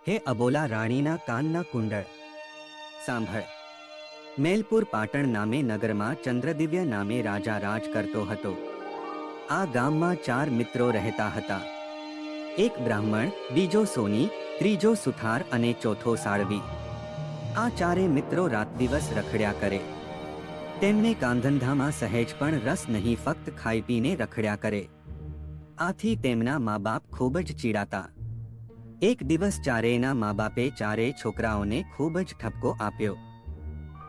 હે અબોલા રાણીના કાનના કુંડળ, સાંભળ. મેલપુર પાટણ નામે નગરમાં ચંદ્રદિવ્ય નામે રાજા રાજ કરતો હતો. આ ગામમાં 4 મિત્રો રહેતા હતા. એક બ્રાહ્મણ, બીજો સોની, ત્રીજો સુથાર અને ચોથો સાળવી. આ 4 મિત્રો રાત દિવસ રખડ્યા કરે. તેમને કામધંધામાં સહેજ પણ રસ નહીં, ફક્ત ખાઈ પીને રખડ્યા કરે. આથી તેમના મા બાપ ખૂબ જ ચીડાતા. એક દિવસ ચારેયના મા બાપે 4 છોકરાઓને ખૂબ જ ઠપકો આપ્યો.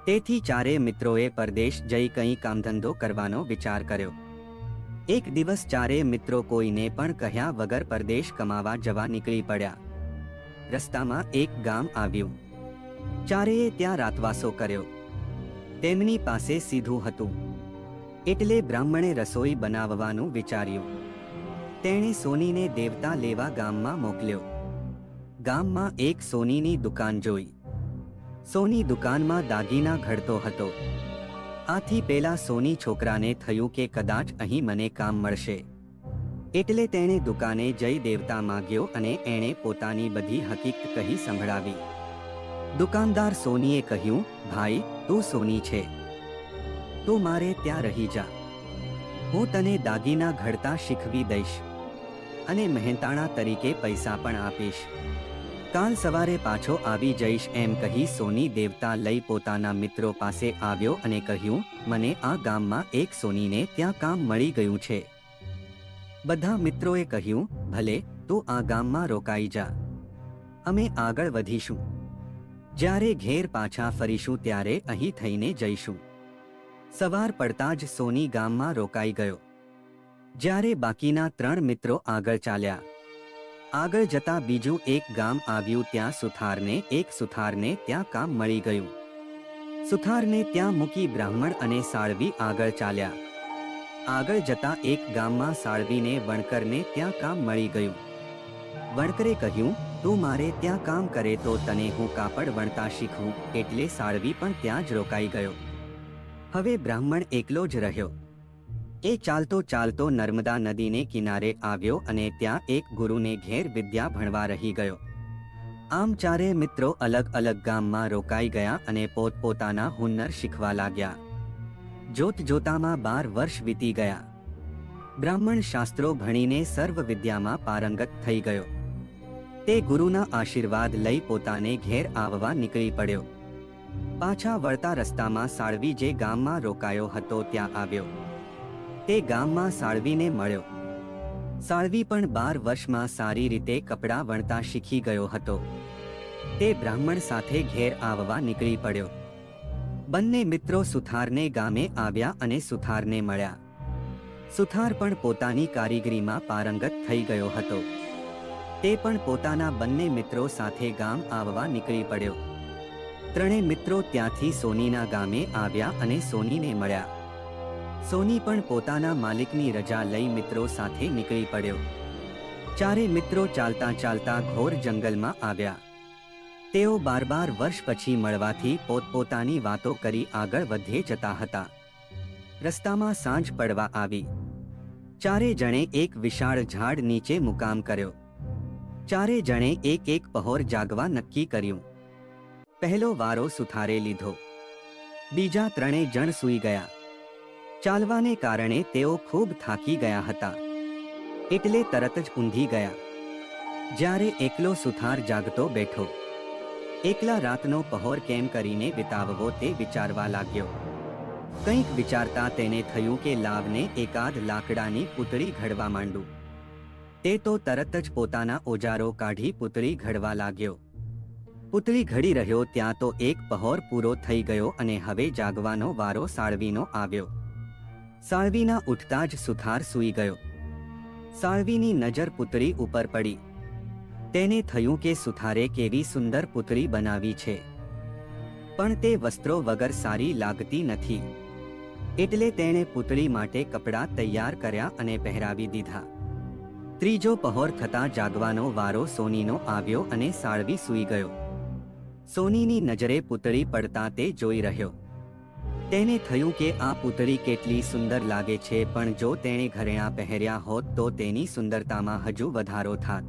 તેથી 4 મિત્રોએ પરદેશ જઈ કંઈ કામધંધો કરવાનો વિચાર કર્યો. એક દિવસ 4 મિત્રો કોઈને પણ કહ્યા વગર પરદેશ કમાવા જવા નીકળી પડ્યા. રસ્તામાં એક ગામ આવ્યું. 4એ ત્યાં રાતવાસો કર્યો. તેમની પાસે સીધું હતું. એટલે બ્રાહ્મણે રસોઈ બનાવવાનું વિચાર્યું. તેણે સોનીને દેવતા લેવા ગામમાં મોકલ્યો. ગામમાં એક સોનીની દુકાન જોઈ. સોની દુકાનમાં દાગીના ઘડતો હતો. આથી પેલા સોની છોકરાને થયું કે કદાચ અહીં મને કામ મળશે. એટલે તેણે દુકાને જઈ દેવતા માગ્યો અને એણે પોતાની બધી હકીકત કહી સંભળાવી. દુકાનદાર સોનીએ કહ્યું, ભાઈ, તું સોની છે, તું મારે ત્યાં રહી જા. હું તને દાગીના ઘડતા શીખવી દઈશ અને મહેનતાણા તરીકે પૈસા પણ આપીશ. કાલ સવારે પાછો આવી જઈશ એમ કહી સોની દેવતા લઈ પોતાના મિત્રો પાસે આવ્યો અને કહ્યું, મને આ ગામમાં એક સોનીને ત્યાં કામ મળી ગયું છે. બધા મિત્રોએ કહ્યું, ભલે, તું આ ગામમાં રોકાઈ જા, અમે આગળ વધીશું. જ્યારે ઘેર પાછા ફરીશું ત્યારે અહીં થઈને જઈશું. સવાર પડતા જ સોની ગામમાં રોકાઈ ગયો. જ્યારે બાકીના 3 મિત્રો આગળ ચાલ્યા. આગળ જતા બીજું એક ગામ આવ્યું. ત્યાં સુથારને ત્યાં કામ મળી ગયું. સુથારને ત્યાં મૂકી બ્રાહ્મણ અને સાળવી આગળ ચાલ્યા. આગળ જતા એક ગામમાં સાળવીને વણકરને ત્યાં કામ મળી ગયું. વણકરે કહ્યું, તું મારે ત્યાં કામ કરે તો તને હું કાપડ વણતા શીખવું. એટલે સાળવી પણ ત્યાં જ રોકાઈ ગયો. હવે બ્રાહ્મણ એકલો જ રહ્યો. એ ચાલતો ચાલતો નર્મદા નદીને કિનારે આવ્યો અને ત્યાં એક ગુરુને ઘેર વિદ્યા ભણવા રહી ગયો. આમ 4 મિત્રો અલગ અલગ ગામમાં રોકાઈ ગયા અને પોતપોતાના હુન્નર શીખવા લાગ્યા. જોત જોતામાં 12 વર્ષ વીતી ગયા. બ્રાહ્મણ શાસ્ત્રો ભણીને સર્વ વિદ્યામાં પારંગત થઈ ગયો. તે ગુરુના આશીર્વાદ લઈ પોતાને ઘેર આવવા નીકળી પડ્યો. પાછા વળતા રસ્તામાં સાળવી જે ગામમાં રોકાયો હતો ત્યાં આવ્યો. તે ગામમાં સાળવીને મળ્યો. સાળવી પણ 12 વર્ષમાં સારી રીતે કપડાં વણતા શીખી ગયો હતો. તે બ્રાહ્મણ સાથે ઘેર આવવા નીકળી પડ્યો. બંને મિત્રો સુથારને ગામે આવ્યા અને સુથારને મળ્યા. સુથાર પણ પોતાની કારીગરીમાં પારંગત થઈ ગયો હતો. તે પણ પોતાના બંને મિત્રો સાથે ગામ આવવા નીકળી પડ્યો. 3 મિત્રો ત્યાંથી સોનીના ગામે આવ્યા અને સોનીને મળ્યા. સોની પણ પોતાના માલિકની રજા લઈ મિત્રો સાથે નીકળી પડ્યો. 4 મિત્રો ચાલતા ચાલતા ઘોર જંગલમાં આવ્યા. તેઓ 12 વર્ષ પછી મળવાથી પોતપોતાની વાતો કરી આગળ વધે જતા હતા. રસ્તામાં સાંજ પડવા આવી. 4 જણે એક વિશાળ ઝાડ નીચે મુકામ કર્યો. 4 જણે એક પહોર જાગવા નક્કી કર્યું. પહેલો વારો સુથારે લીધો. બીજા 3 જણ સૂઈ ગયા. ચાલવાને કારણે તેઓ ખૂબ થાકી ગયા હતા. એટલે તરત જ ઊંઘી ગયા. જ્યારે એકલો સુથાર જાગતો બેઠો. એકલા રાતનો પહોર કેમ કરીને વિતાવવો તે વિચારવા લાગ્યો. કંઈક વિચારતા તેને થયું કે લાવને એકાદ લાકડાની પૂતળી ઘડવા માંડું. તે તો તરત જ પોતાના ઓજારો કાઢી પૂતળી ઘડવા લાગ્યો. પૂતળી ઘડી રહ્યો ત્યાં તો એક પહોર પૂરો થઈ ગયો અને હવે જાગવાનો વારો સાળવીનો આવ્યો. સાળવીના ઉઠતા જ સુથાર સૂઈ ગયો. સાળવીની નજર પૂતળી ઉપર પડી. તેને થયું કે સુથારે કેવી સુંદર પૂતળી બનાવી છે, પણ તે વસ્ત્રો વગર સારી લાગતી નથી. એટલે તેણે પૂતળી માટે કપડાં તૈયાર કર્યા અને પહેરાવી દીધા. ત્રીજો પહોર થતાં જાગવાનો વારો સોનીનો આવ્યો અને સાળવી સૂઈ ગયો. સોનીની નજરે પૂતળી પડતા તે જોઈ રહ્યો. તેને થયું કે આ પૂતળી કેટલી સુંદર લાગે છે, પણ જો તેણે ઘરેણાં પહેર્યા હોત તો તેની સુંદરતામાં હજુ વધારો થાત.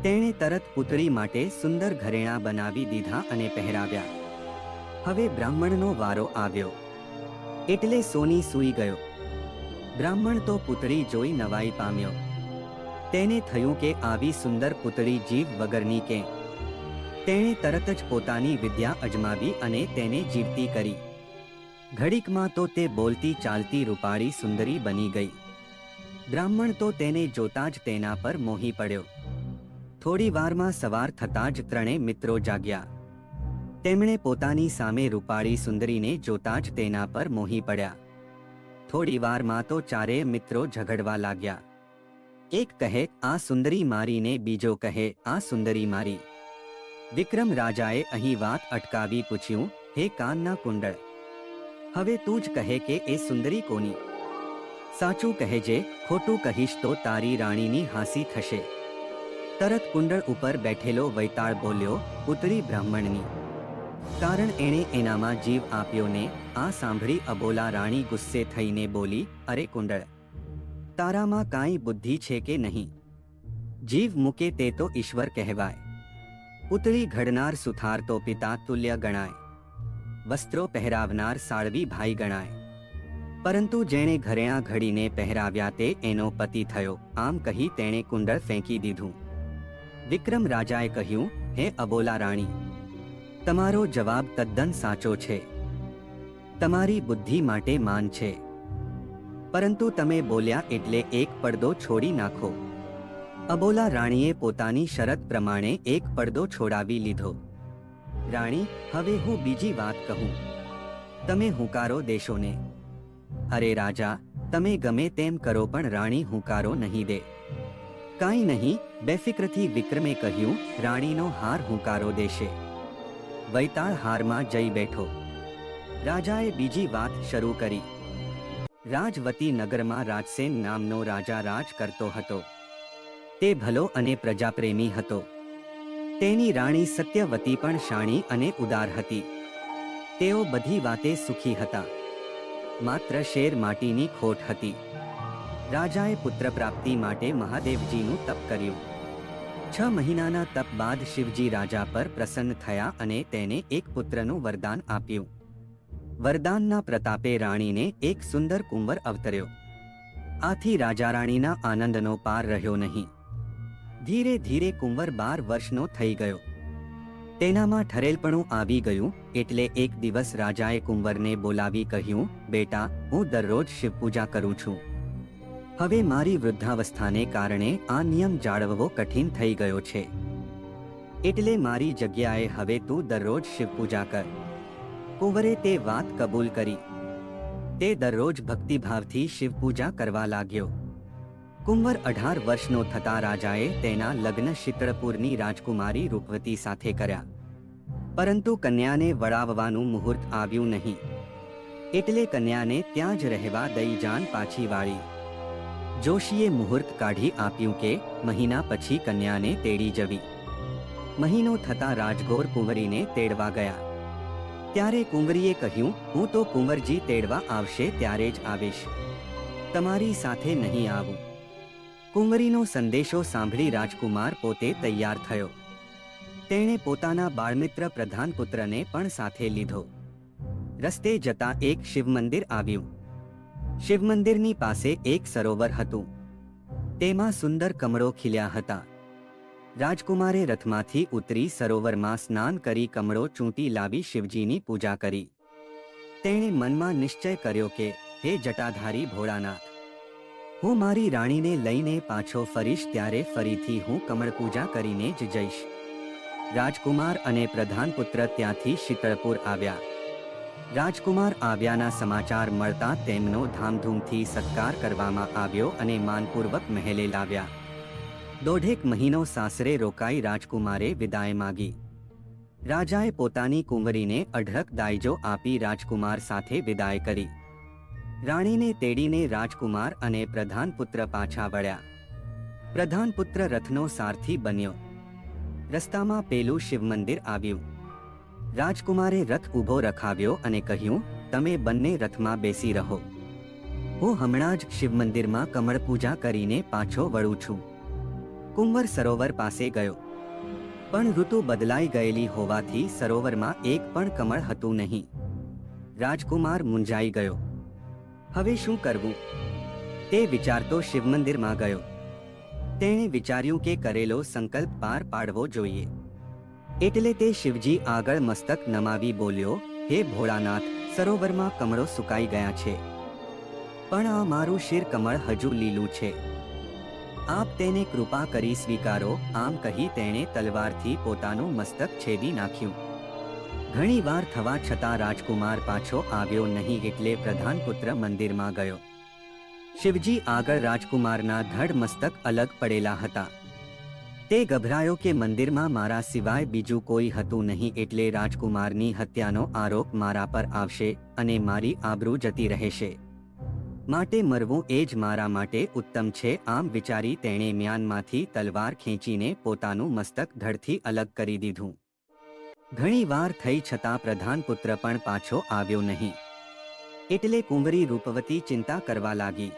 તેણે તરત પુત્રી માટે સુંદર ઘરેણાં બનાવી દીધા અને પહેરાવ્યા. હવે બ્રાહ્મણનો વારો આવ્યો એટલે સોની સૂઈ ગયો. બ્રાહ્મણ તો પુત્રી જોઈ નવાઈ પામ્યો. તેને થયું કે આવી સુંદર પુત્રી જીવ વગરની કેમ? તેણે તરત જ પોતાની વિદ્યા અજમાવી અને તેને જીવતી કરી. ઘડીકમાં તો તે બોલતી ચાલતી રૂપાળી સુંદરી બની ગઈ. બ્રાહ્મણ તો તેને જોતા જ તેના પર મોહી પડ્યો. થોડી વારમાં સવાર થતાં જ ત્રણેય મિત્રો જાગ્યા. તેમણે પોતાની સામે રૂપાળી સુંદરીને જોતા જ તેના પર મોહી પડ્યા. થોડી વારમાં તો ચારેય મિત્રો ઝઘડવા લાગ્યા. એક કહે આ સુંદરી મારી ને બીજો કહે આ સુંદરી મારી. વિક્રમ રાજાએ અહીં વાત અટકાવી પૂછ્યું, હે કાનના કુંડળ, હવે તું જ કહે કે એ સુંદરી કોની? સાચું કહેજે, ખોટું કહીશ તો તારી રાણીની હાંસી થશે. તરત કુંડળ ઉપર બેઠેલો વૈતાળ બોલ્યો, પુત્રી બ્રાહ્મણની. કારણ એણે એનામાં જીવ આપ્યો ને. આ સાંભળી અબોલા રાણી ગુસ્સે થઈને બોલી, અરે કુંડળ, તારામાં કાંઈ બુદ્ધિ છે કે નહીં? જીવ મૂકે તે તો ઈશ્વર કહેવાય. પુત્રી ઘડનાર સુથાર તો પિતા તુલ્ય ગણાય. વસ્ત્રો પહેરાવનાર સાળવી ભાઈ ગણાય. પરંતુ જેણે ઘરેણાં ઘડીને પહેરાવ્યા તે એનો પતિ થયો. આમ કહી તેણે કુંડળ ફેંકી દીધું. વિક્રમ રાજાએ કહ્યું, હે અબોલા રાણી, તમારો જવાબ તદ્દન સાચો છે. તમારી બુદ્ધિ માટે માન છે. પરંતુ તમે બોલ્યા એટલે એક પડદો છોડી નાખો. અબોલા રાણીએ પોતાની શરત પ્રમાણે એક પડદો છોડાવી લીધો. રાણી, હવે હું બીજી વાત કહું. તમે હુંકારો દેશો ને? અરે રાજા, તમે ગમે તેમ કરો પણ રાણી હુંકારો નહીં દે. કાંઈ નહીં, બેફિક્રથી વિક્રમે કહ્યું, રાણીનો હાર હુંકારો દેશે. વૈતાળ હારમાં જઈ બેઠો. રાજાએ બીજી વાત શરૂ કરી. રાજવતી નગરમાં રાજસેન નામનો રાજા રાજ કરતો હતો. તે ભલો અને પ્રજાપ્રેમી હતો. તેની રાણી સત્યવતી પણ શાણી અને ઉદાર હતી. તેઓ બધી વાતે સુખી હતા. માત્ર શેર માટીની ખોટ હતી. રાજાએ પુત્ર પ્રાપ્તિ માટે મહાદેવજીનું તપ કર્યું. 6 મહિનાના તપ બાદ શિવજી રાજા પર પ્રસન્ન થયા અને તેને એક પુત્રનું વરદાન આપ્યું. વરદાનના પ્રતાપે રાણીને એક સુંદર કુંવર અવતર્યો. આથી રાજા રાણીના આનંદનો પાર રહ્યો નહીં. ધીરે ધીરે કુંવર 12 વર્ષનો થઈ ગયો. તેનામાં ઠરેલપણું આવી ગયું એટલે એક દિવસ રાજાએ કુંવરને બોલાવી કહ્યું, બેટા, હું દરરોજ શિવપૂજા કરું છું. હવે મારી વૃદ્ધાવસ્થાને કારણે આ નિયમ જાળવવો કઠિન થઈ ગયો છે. એટલે મારી જગ્યાએ હવે તું દરરોજ શિવપૂજા કર. કુંવરે તે વાત કબૂલ કરી. તે દરરોજ ભક્તિભાવથી શિવપૂજા કરવા લાગ્યો. કુંવર 18 વર્ષનો થતા રાજાએ તેના લગ્ન શીતળપુરની રાજકુમારી રૂપવતી સાથે કર્યા. પરંતુ કન્યાને વળાવવાનું મુહૂર્ત આવ્યું નહીં. એટલે કન્યાને ત્યાં જ રહેવા દઈ જાન પાછી વાળી. જોશીએ મુહૂર્ત કાઢી આપ્યું કે મહિના પછી કન્યાને તેડી જવી. મહિનો થતા રાજગોર કુંવરીને તેડવા ગયા. ત્યારે કુંવરીએ કહ્યું, હું તો કુંવરજી તેડવા આવશે ત્યારે જ આવીશ, તમારી સાથે નહીં આવું. કુંવરીનો સંદેશો સાંભળી રાજકુમાર પોતે તૈયાર થયો. તેણે પોતાના બાળમિત્ર પ્રધાનપુત્રને પણ સાથે લીધો. રસ્તે જતા એક શિવમંદિર આવ્યું. શિવમંદિરની પાસે એક સરોવર હતું. તેમાં સુંદર કમળો ખીલ્યા હતા. રાજકુમારે રથમાંથી ઉતરી સરોવરમાં સ્નાન કરી કમળો ચૂંટી લાવી શિવજીની પૂજા કરી. તેણે મનમાં નિશ્ચય કર્યો કે હે જટાધારી ભોળાનાથ, હું મારી રાણીને લઈને પાછો ફરીશ ત્યારે ફરીથી હું કમળ પૂજા કરીને જ જઈશ. રાજકુમાર અને પ્રધાનપુત્ર ત્યાંથી શીતળપુર આવ્યા. રાજકુમાર આવ્યાના સમાચાર મળતા તેમનો ધામધૂમથી સત્કાર કરવામાં આવ્યો અને માનપૂર્વક મહેલે લાવ્યા. 1.5 મહિનો સાસરે રોકાઈ રાજકુમારે વિદાય માગી. રાજાએ પોતાની કુંવરીને અઢળક દાયજો આપી રાજકુમાર સાથે વિદાય કરી. રાણીને તેડીને રાજકુમાર અને પ્રધાનપુત્ર પાછા વળ્યા. પ્રધાનપુત્ર રથનો સારથી બન્યો. રસ્તામાં પેલું શિવમંદિર આવ્યું. રાજકુમારે રથ ઊભો રખાવ્યો અને કહ્યું, તમે બંને રથમાં બેસી રહો. હું હમણાં જ શિવમંદિરમાં કમળ પૂજા કરીને પાછો વળું છું. કુંવર સરોવર પાસે ગયો, પણ ઋતુ બદલાઈ ગયેલી હોવાથી સરોવરમાં એક પણ કમળ હતું નહીં. રાજકુમાર મૂંઝાઈ ગયો. હવે શું કરવું તે વિચારતો શિવમંદિરમાં ગયો. તેણે વિચાર્યું કે કરેલો સંકલ્પ પાર પાડવો જોઈએ. એટલે તે શિવજી આગળ મસ્તક નમાવી બોલ્યો, હે ભોળાનાથ, સરોવરમાં કમળો સુકાઈ ગયા છે, પણ આ મારું શિર કમળ હજુ લીલું છે. આપ તેને કૃપા કરી સ્વીકારો. આમ કહી તેણે તલવારથી પોતાનું મસ્તક છેદી નાખ્યું. ઘણી વાર થવા છતાં રાજકુમાર પાછો આવ્યો નહીં, એટલે પ્રધાનપુત્ર મંદિરમાં ગયો. શિવજી આગળ રાજકુમારના ધડ મસ્તક અલગ પડેલા હતા. તે ગભરાયો કે મંદિરમાં મારા સિવાય બીજું કોઈ હતું નહીં, એટલે રાજકુમારની હત્યાનો આરોપ મારા પર આવશે અને મારી આબરૂ જતી રહેશે. માટે મરવું એ જ મારા માટે ઉત્તમ છે. આમ વિચારી તેણે મ્યાનમાંથી તલવાર ખેંચીને પોતાનું મસ્તક ધડથી અલગ કરી દીધું. ઘણી વાર થઈ છતાં પ્રધાનપુત્ર પણ પાછો આવ્યો નહીં, એટલે કુંવરી રૂપવતી ચિંતા કરવા લાગી.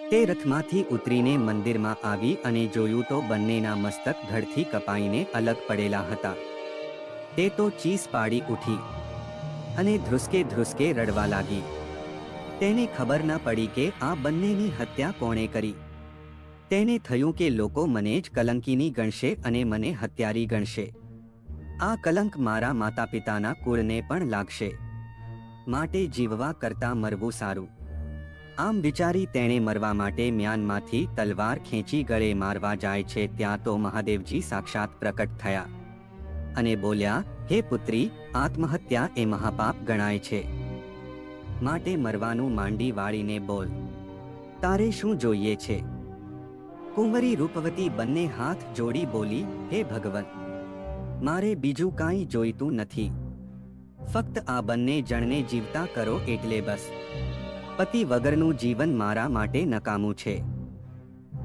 તે રથમાંથી ઉતરીને મંદિરમાં આવી અને જોયું તો બંનેના મસ્તક ધડથી કપાઈને અલગ પડેલા હતા. તે તો ચીસ પાડી ઉઠી અને ધ્રુસકે ધ્રુસકે રડવા લાગી. તેને ખબર ન પડી કે આ બંનેની હત્યા કોણે કરી. તેને થયું કે લોકો મને જ કલંકીની ગણશે અને મને હત્યારી ગણશે. આ કલંક મારા માતા પિતાના કુળને પણ લાગશે, માટે જીવવા કરતાં મરવું સારું. આમ વિચારી તેણે મરવા માટે મ્યાનમાંથી તલવાર ખેંચી ગળે મારવા જાય છે, ત્યાં તો મહાદેવજી સાક્ષાત પ્રકટ થયા અને બોલ્યા, હે પુત્રી, આત્મહત્યા એ મહાપાપ ગણાય છે, માટે મરવાનું માંડી વાળીને બોલ, તારે શું જોઈએ છે? કુંવરી રૂપવતી બંને હાથ જોડી બોલી, હે ભગવન, મારે બીજું કાંઈ જોઈતું નથી, ફક્ત આ બંને જણને જીવતા કરો એટલે બસ. પતિ વગરનું જીવન મારા માટે નકામું છે.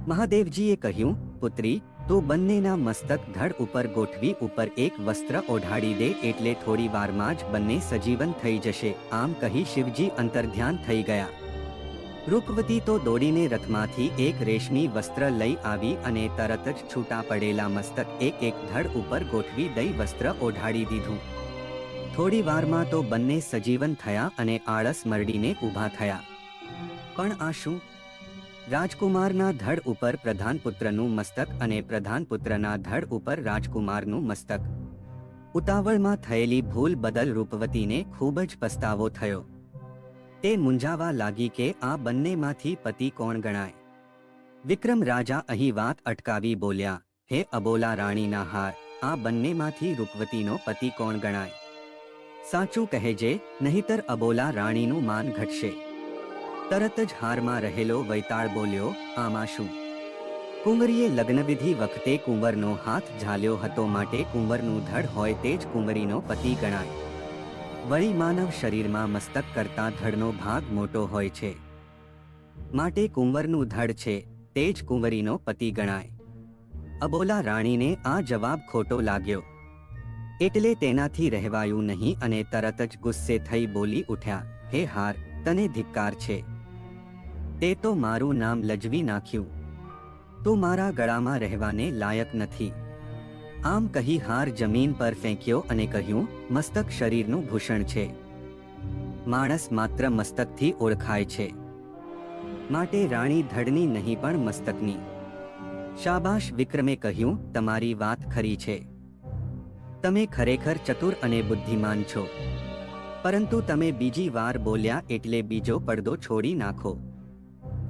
મહાદેવજીએ કહ્યું, પુત્રી, તું બંનેના મસ્તક ધડ ઉપર ગોઠવી ઉપર એક વસ્ત્ર ઓઢાડી દે, એટલે થોડી વારમાં જ બંને સજીવન થઈ જશે. આમ કહી શિવજી અંતર્ધ્યાન થઈ ગયા. રૂપવતી તો દોડીને રથમાંથી એક રેશમી વસ્ત્ર લઈ આવી અને તરત જ છૂટા પડેલા મસ્તક એક એક ધડ ઉપર ગોઠવી દઈ વસ્ત્ર ઓઢાડી દીધું. થોડી વારમાં તો બંને સજીવન થયા અને આળસ મરડીને ઊભા થયા. પણ આ શું? રાજકુમારના ધડ ઉપર પ્રધાનપુત્રનું મસ્તક અને પ્રધાનપુત્રના ધડ ઉપર રાજકુમારનું મસ્તક. ઉતાવળમાં થયેલી ભૂલ બદલ રૂપવતીને ખૂબ જ પસ્તાવો થયો. તે મૂંઝાવા લાગી કે આ બંનેમાંથી પતિ કોણ ગણાય. વિક્રમ રાજા અહીં વાત અટકાવી બોલ્યા, હે અબોલા રાણીના હાર, આ બંનેમાંથી રૂપવતીનો પતિ કોણ ગણાય? સાચું કહેજે, નહીતર અબોલા રાણીનું માન ઘટશે. તરત જ હારમાં રહેલો વૈતાળ બોલ્યો, આમાં શું? કુંવરીએ લગ્નવિધિ વખતે કુંવરનો હાથ ઝાલ્યો હતો, માટે કુંવરનું ધડ હોય તે જ કુંવરીનો પતિ ગણાય. વળી માનવ શરીરમાં મસ્તક કરતાં ધડનો ભાગ મોટો હોય છે, માટે કુંવરનું ધડ છે તે જ કુંવરીનો પતિ ગણાય. અબોલા રાણીને આ જવાબ ખોટો લાગ્યો, એટલે તેનાથી રહેવાયું નહીં અને તરત જ ગુસ્સે થઈ બોલી ઉઠ્યા, હે હાર, તને ધિક્કાર છે, તે તો મારું નામ લજવી નાખ્યું, તું મારા ગળામાં રહેવાને લાયક નથી. આમ કહી હાર જમીન પર ફેંક્યો અને કહ્યું, મસ્તક શરીરનું ભૂષણ છે, માણસ માત્ર મસ્તકથી ઓળખાય છે, માટે રાણી ધડની નહીં પણ મસ્તકની. શાબાશ, વિક્રમે કહ્યું, તમારી વાત ખરી છે, તમે ખરેખર ચતુર અને બુદ્ધિમાન છો, પરંતુ તમે બીજી વાર બોલ્યા એટલે બીજો પડદો છોડી નાખો.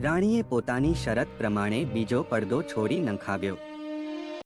રાણીએ પોતાની શરત પ્રમાણે બીજો પડદો છોડી નંખાવ્યો.